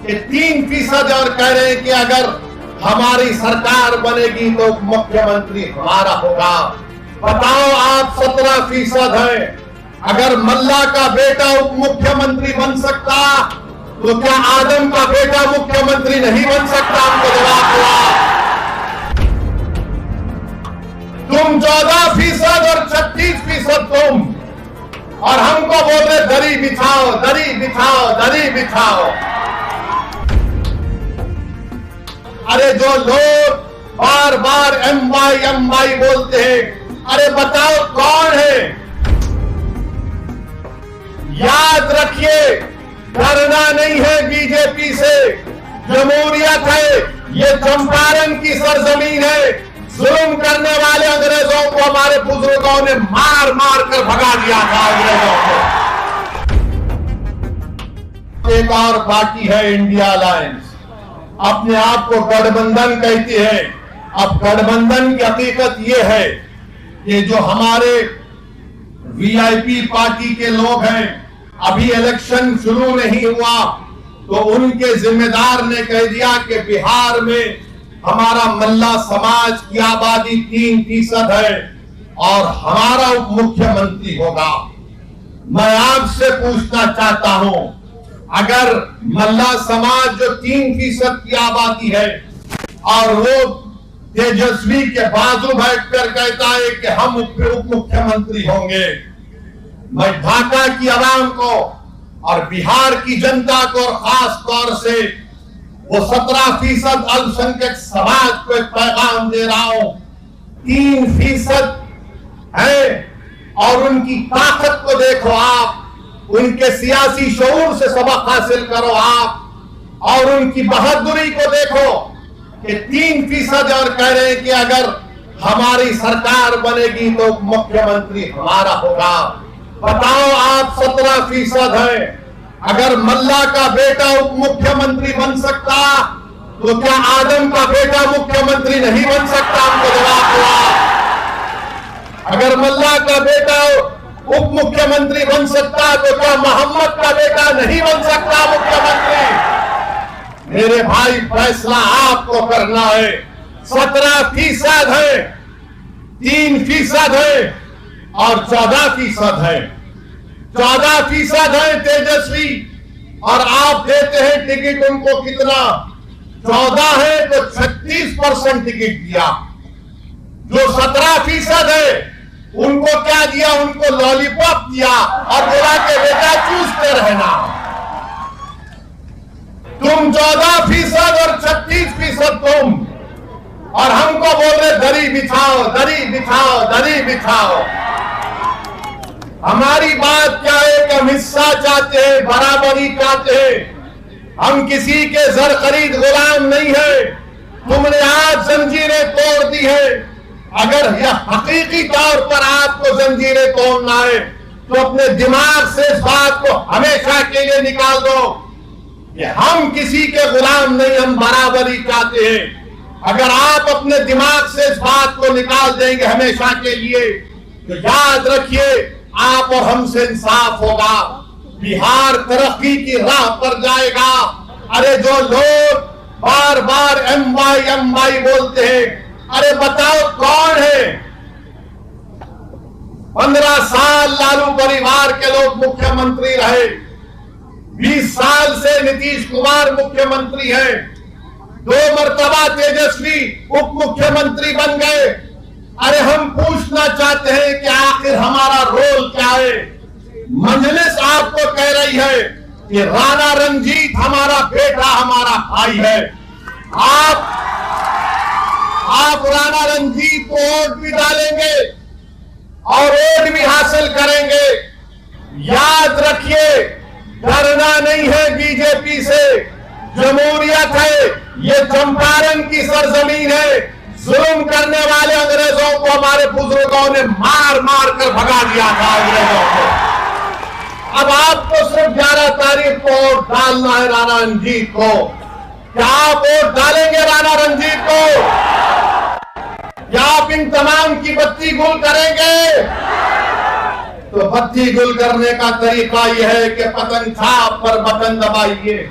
कि 3% और कह रहे हैं कि अगर हमारी सरकार बनेगी तो मुख्यमंत्री हमारा होगा। बताओ, आप 17% हैं। अगर मल्ला का बेटा उप मुख्यमंत्री बन सकता तो क्या आदम का बेटा मुख्यमंत्री नहीं बन सकता? हमको जवाब हुआ। तुम 14% और 36% तुम, और हमको बोल रहे दरी बिछाओ, दरी बिछाओ, दरी बिछाओ। अरे जो लोग बार बार एमवाई बोलते हैं, अरे बताओ कौन है? याद रखिए, डरना नहीं है बीजेपी से। जमहूरियत है, ये चंपारण की सरजमीन है। जुल्म करने वाले अंग्रेजों को हमारे बुजुर्गों ने मार मार कर भगा दिया था अंग्रेजों को। एक और बाकी है इंडिया अलायंस, अपने आप को गठबंधन कहती है। अब गठबंधन की हकीकत यह है कि जो हमारे वीआईपी पार्टी के लोग हैं, अभी इलेक्शन शुरू नहीं हुआ तो उनके जिम्मेदार ने कह दिया कि बिहार में हमारा मल्ला समाज की आबादी 3% है और हमारा उप मुख्यमंत्री होगा। मैं आपसे पूछना चाहता हूं, अगर मल्ला समाज जो 3% की आबादी है और वो तेजस्वी के बाजू बैठकर कहता है कि हम उप मुख्यमंत्री होंगे, मैं ढाका की आवाम को और बिहार की जनता को और खास तौर से वो 17% अल्पसंख्यक समाज को एक पैगाम दे रहा हूं। 3% है और उनकी ताकत को देखो आप, उनके सियासी शऊर से सबक हासिल करो आप, और उनकी बहादुरी को देखो कि 3% और कह रहे हैं कि अगर हमारी सरकार बनेगी तो मुख्यमंत्री हमारा होगा। बताओ, आप 17% हैं। अगर मल्ला का बेटा उप मुख्यमंत्री बन सकता तो क्या आदम का बेटा मुख्यमंत्री नहीं बन सकता? हमको जवाब हुआ। अगर मल्ला का बेटा उप मुख्यमंत्री बन सकता तो क्या मोहम्मद का बेटा नहीं बन सकता मुख्यमंत्री? मेरे भाई, फैसला आपको करना है। 17% है, 3% है और 14% है। 14% है तेजस्वी, और आप देते हैं टिकट उनको कितना? 14 है तो 36% टिकट दिया। जो 17% है उनको क्या दिया? उनको लॉलीपॉप दिया और बोला के बेटा चूसते रहना। तुम 14% और 36% तुम, और हमको बोल रहे दरी बिछाओ, दरी बिछाओ, दरी बिछाओ। हमारी बात क्या है कि हम हिस्सा चाहते हैं, बराबरी चाहते हैं। हम किसी के जर खरीद गुलाम नहीं है। तुमने आज जंजीरें तोड़ दी है। अगर यह हकीकी तौर पर आपको जंजीरें तोड़ना है तो अपने दिमाग से इस बात को हमेशा के लिए निकाल दो कि हम किसी के गुलाम नहीं, हम बराबरी चाहते हैं। अगर आप अपने दिमाग से इस बात को निकाल देंगे हमेशा के लिए तो याद रखिए, आप और हमसे इंसाफ होगा। बिहार तरक्की की राह पर जाएगा। अरे जो लोग बार बार एमवाई बोलते हैं, अरे बताओ कौन है? 15 साल लालू परिवार के लोग मुख्यमंत्री रहे, 20 साल से नीतीश कुमार मुख्यमंत्री हैं, 2 मर्तबा तेजस्वी उप मुख्यमंत्री बन गए। अरे हम पूछना चाहते हैं कि आखिर हमारा रोल क्या है? मजलिस आपको कह रही है कि राणा रंजीत हमारा बेटा, हमारा भाई है। आप राणा रंजीत को वोट भी डालेंगे और वोट भी हासिल करेंगे। याद रखिए, डरना नहीं है बीजेपी से। जमहूरियत है, ये चंपारण की सरजमीन है। जुल्म करने वाले अंग्रेजों को हमारे बुजुर्गों ने मार मार कर भगा दिया था अंग्रेजों को। अब आपको सिर्फ 11 तारीख को वोट डालना है राणा रंजीत को। क्या आप वोट डालेंगे राणा रंजीत को? क्या आप इन तमाम की बत्ती गुल करेंगे? तो बत्ती गुल करने का तरीका यह है कि पतन छाप पर बटन दबाइए।